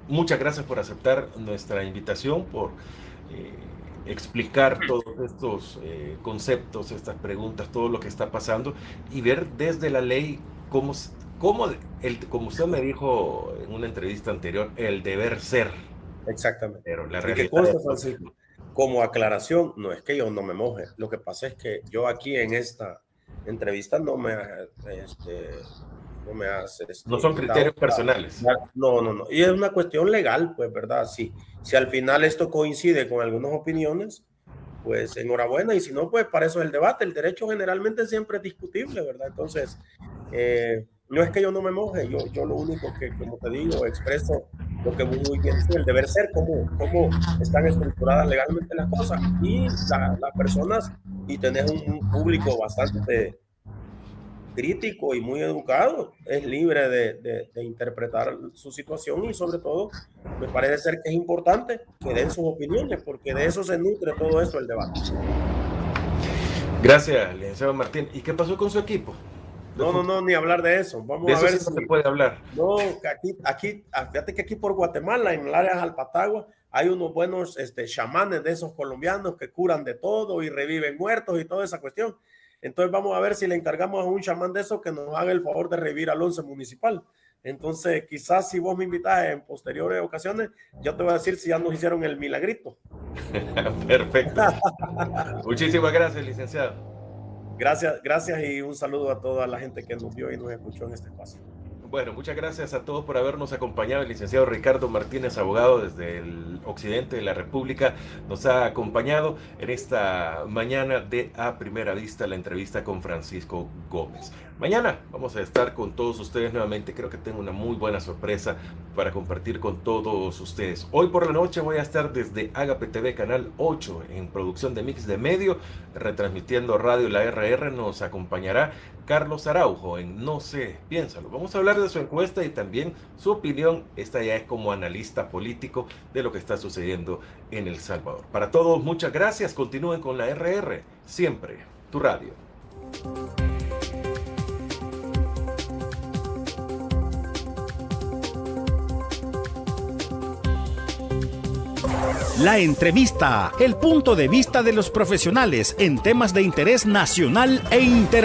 muchas gracias por aceptar nuestra invitación, por explicar todos estos conceptos, estas preguntas, todo lo que está pasando y ver desde la ley cómo como usted me dijo en una entrevista anterior, el deber ser. Exactamente. Pero la Y que realidad consta, es Francisco, como aclaración, no es que yo no me moje. Lo que pasa es que yo aquí en esta entrevista no me has no son invitado criterios personales. no, no, no. Y es una cuestión legal, pues, ¿verdad? Si al final esto coincide con algunas opiniones, pues enhorabuena. Y si no, pues para eso es el debate. El derecho generalmente siempre es discutible, ¿verdad? Entonces, no es que yo no me moje. Yo lo único que, como te digo, expreso lo que muy bien dice, el deber ser, cómo están estructuradas legalmente las cosas. Y las personas, y tener un público bastante crítico y muy educado, es libre de interpretar su situación y sobre todo me parece ser que es importante que den sus opiniones porque de eso se nutre todo esto el debate. Gracias, licenciado Martín. ¿Y qué pasó con su equipo? No, ni hablar de eso. Vamos De a eso ver sí no se puede hablar. No, que fíjate que aquí por Guatemala, en el área de Jalpatagua, hay unos buenos chamanes de esos colombianos que curan de todo y reviven muertos y toda esa cuestión. Entonces vamos a ver si le encargamos a un chamán de esos que nos haga el favor de revivir al 11 municipal. Entonces, quizás si vos me invitas en posteriores ocasiones, yo te voy a decir si ya nos hicieron el milagrito. Perfecto. Muchísimas gracias, licenciado. Gracias y un saludo a toda la gente que nos vio y nos escuchó en este espacio. Bueno, muchas gracias a todos por habernos acompañado. El licenciado Ricardo Martínez, abogado desde el occidente de la República, nos ha acompañado en esta mañana de A Primera Vista, la entrevista con Francisco Gómez. Mañana vamos a estar con todos ustedes nuevamente. Creo que tengo una muy buena sorpresa para compartir con todos ustedes. Hoy por la noche voy a estar desde Agape TV, Canal 8, en producción de Mix de Medio, retransmitiendo Radio La RR. Nos acompañará Carlos Araujo en No sé, piénsalo. Vamos a hablar de su encuesta y también su opinión. Esta ya es como analista político de lo que está sucediendo en El Salvador. Para todos, muchas gracias. Continúen con la RR, siempre tu radio. La entrevista, el punto de vista de los profesionales en temas de interés nacional e internacional.